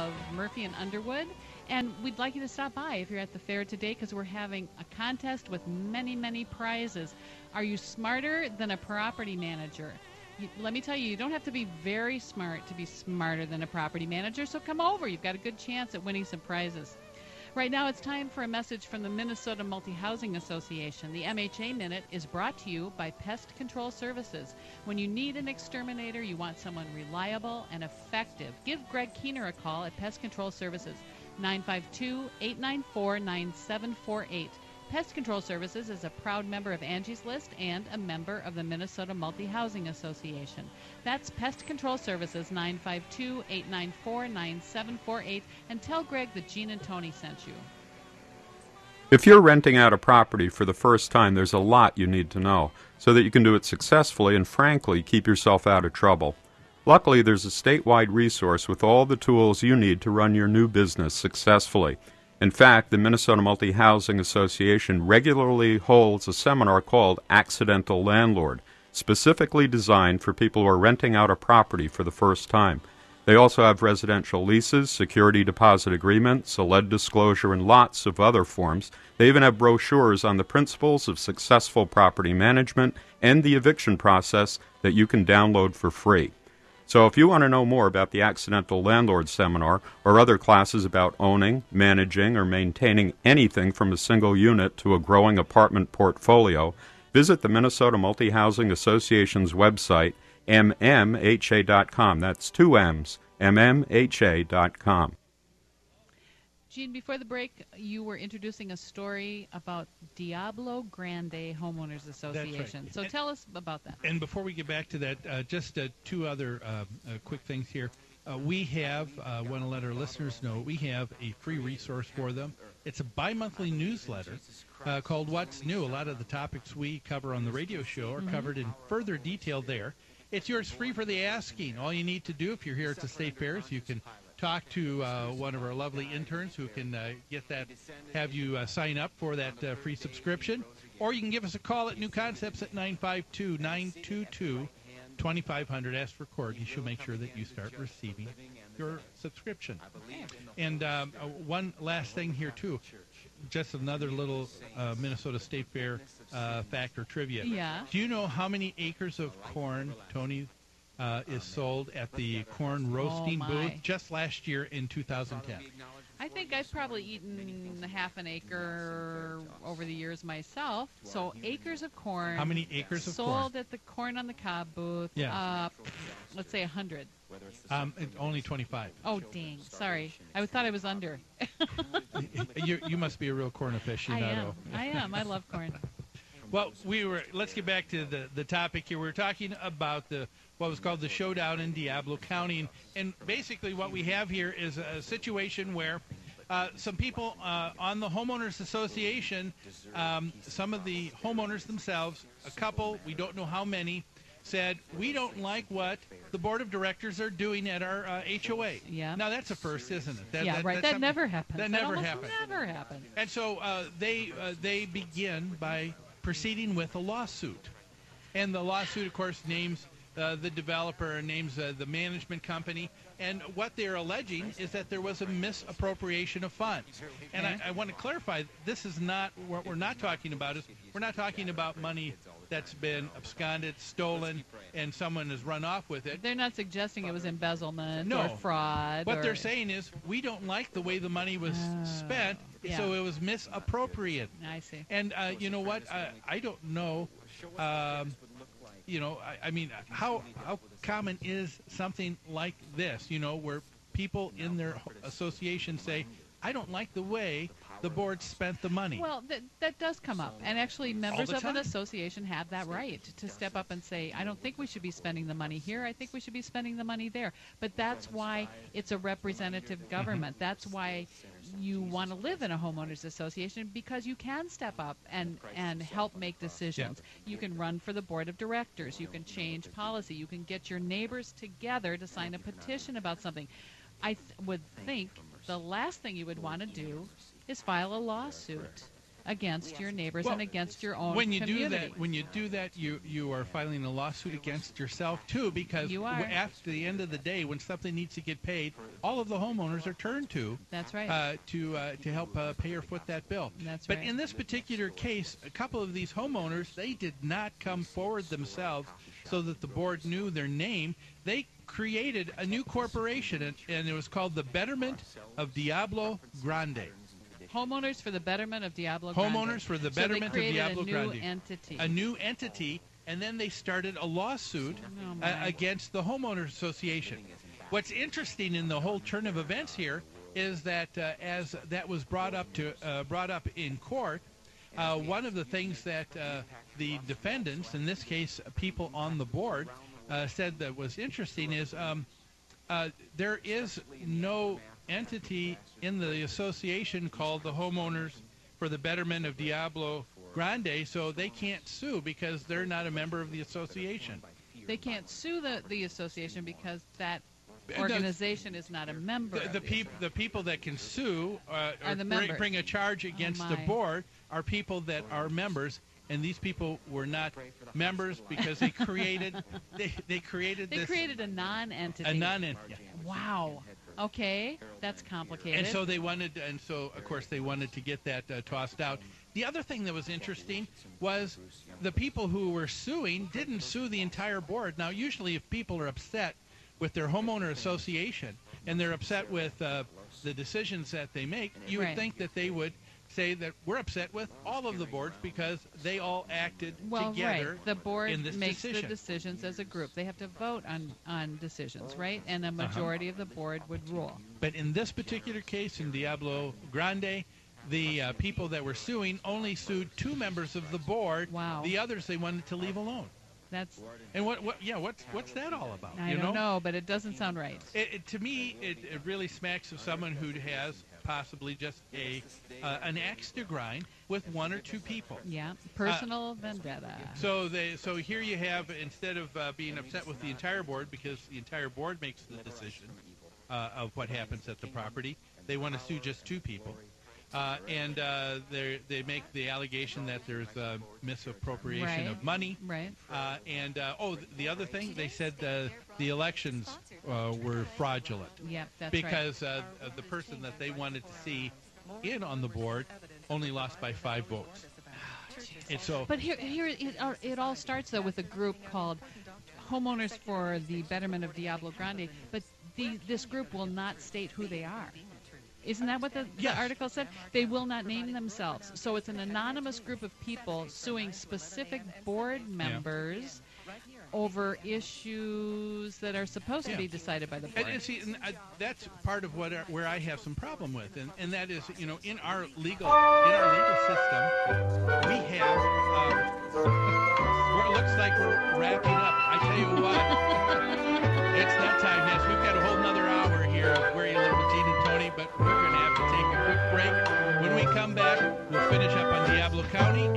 of Murphy and Underwood. And we'd like you to stop by if you're at the fair today because we're having a contest with many, many prizes. Are you smarter than a property manager? Let me tell you, you don't have to be very smart to be smarter than a property manager, so come over. You've got a good chance at winning some prizes. Right now, it's time for a message from the Minnesota Multi-Housing Association. The MHA Minute is brought to you by Pest Control Services. When you need an exterminator, you want someone reliable and effective. Give Greg Keener a call at Pest Control Services, 952-894-9748. Pest Control Services is a proud member of Angie's List and a member of the Minnesota Multi-Housing Association. That's Pest Control Services, 952-894-9748, and tell Greg that Gene and Tony sent you. If you're renting out a property for the first time, there's a lot you need to know so that you can do it successfully and, frankly, keep yourself out of trouble. Luckily, there's a statewide resource with all the tools you need to run your new business successfully. In fact, the Minnesota Multi-Housing Association regularly holds a seminar called Accidental Landlord, specifically designed for people who are renting out a property for the first time. They also have residential leases, security deposit agreements, a lead disclosure, and lots of other forms. They even have brochures on the principles of successful property management and the eviction process that you can download for free. So if you want to know more about the Accidental Landlord Seminar or other classes about owning, managing, or maintaining anything from a single unit to a growing apartment portfolio, visit the Minnesota Multi-Housing Association's website, mmha.com. That's two M's, mmha.com. Gene, before the break, you were introducing a story about Diablo Grande Homeowners Association. Right. So tell us about that. And before we get back to that, just two other quick things here. We have, want to let our listeners know, we have a free resource for them. It's a bi-monthly newsletter called What's New. A lot of the topics we cover on the radio show are covered in further detail there. It's yours free for the asking. All you need to do if you're here at the State Fairs, you can talk to one of our lovely interns who can get that, have you sign up for that free subscription. Or you can give us a call at New Concepts at 952-922-2500. Ask for Courtney. She'll make sure that you start receiving your subscription. And one last thing here, too. Just another little Minnesota State Fair fact or trivia. Yeah. Do you know how many acres of corn, Tony, is sold at the corn roasting booth just last year in 2010? I think I've probably eaten half an acre over the years myself. So acres of corn. How many acres of corn? Sold at the Corn on the Cob booth. Yeah. Let's say 100. Only 25. Oh, dang. Sorry. I thought I was under. You must be a real corn aficionado. I am. I love corn. Well, let's get back to the topic here. We're talking about what was called the showdown in Diablo County. And basically what we have here is a situation where some people on the Homeowners Association, some of the homeowners themselves, a couple, we don't know how many, said, we don't like what the board of directors are doing at our HOA. Yeah. Now, that's a first, isn't it? That never happens. That never happens. Never happens. And so they begin by proceeding with a lawsuit. And the lawsuit, of course, names the developer, names the management company. And what they're alleging is that there was a misappropriation of funds. And I want to clarify, this is not what we're not talking about. We're not talking about money that's been absconded, stolen, and someone has run off with it. They're not suggesting it was embezzlement or fraud. What they're saying is, we don't like the way the money was spent, so it was misappropriate. I see. And you know what? I don't know. I mean, how common is something like this, where people in their association say, I don't like the way the board spent the money. Well, that does come up. And actually, members of an time. association have that right to step up and say, I don't think we should be spending the money here. I think we should be spending the money there. But that's why it's a representative government. That's why you want to live in a homeowners association, because you can step up and help make decisions. You can run for the board of directors. You can change policy. You can get your neighbors together to sign a petition about something. I would think the last thing you would want to do is file a lawsuit. against your neighbors and against your own when you community. do that, you are filing a lawsuit against yourself too, because You are. after the end of the day, when something needs to get paid, all of the homeowners are turned to That's right. to help pay or foot that bill. That's But right. in this particular case, a couple of these homeowners, they did not come forward themselves so that the board knew their name. They created a new corporation, and it was called the Betterment of Diablo Grande. Homeowners for the betterment of Diablo Grande. Homeowners for the betterment of so they Diablo created a new Grande. entity. A new entity, and then they started a lawsuit Oh, my. against the homeowners association. What's interesting in the whole turn of events here is that as that was brought up in court, one of the things that the defendants, in this case people on the board, said that was interesting is there is no entity in the association called the Homeowners for the Betterment of Diablo Grande, so they can't sue because they're not a member of the association. They can't sue the association because that organization is not a member. The people that can sue Are the or members. bring a charge against the my. board are people that are members, and these people were not members because they created they created They this created a non-entity. a non-entity. Wow. Okay, that's complicated. And so of course they wanted to get that tossed out. The other thing that was interesting was the people who were suing didn't sue the entire board. Now, usually if people are upset with their homeowner association and they're upset with the decisions that they make, you would Right. think that they would say that we're upset with all of the boards because they all acted together right. The board in this makes decision. the decisions as a group. They have to vote on decisions, right? And a majority of the board would rule. But in this particular case, in Diablo Grande, the people that were suing only sued 2 members of the board. Wow. The others they wanted to leave alone. That's And what's that all about? I don't know, but it doesn't sound right. To me, it really smacks of someone who has possibly just an axe to grind with 1 or 2 people. Yeah, personal vendetta. So here you have, instead of being upset with the entire board because the entire board makes the decision of what happens at the property, they want to sue just 2 people. And they make the allegation that there's misappropriation of money. Right. The other thing, they said the elections were fraudulent. Yep, that's Because the person that they wanted to see in on the board only lost by 5 votes. And so, But here it all starts, though, with a group called Homeowners for the Betterment of Diablo Grande. But this group will not state who they are. Isn't that what the Yes. article said? They will not name themselves. So it's an anonymous group of people suing specific board members over issues that are supposed to be decided by the board. and see, that's part of where I have some problem with, and that is, in our legal system, we have where it looks like we're wrapping up. I tell you what, it's that time, Ness. We've got a whole nother hour here of Where You Live with Gene and Tony, but we're going to have to take a quick break. When we come back, we'll finish up on Diablo County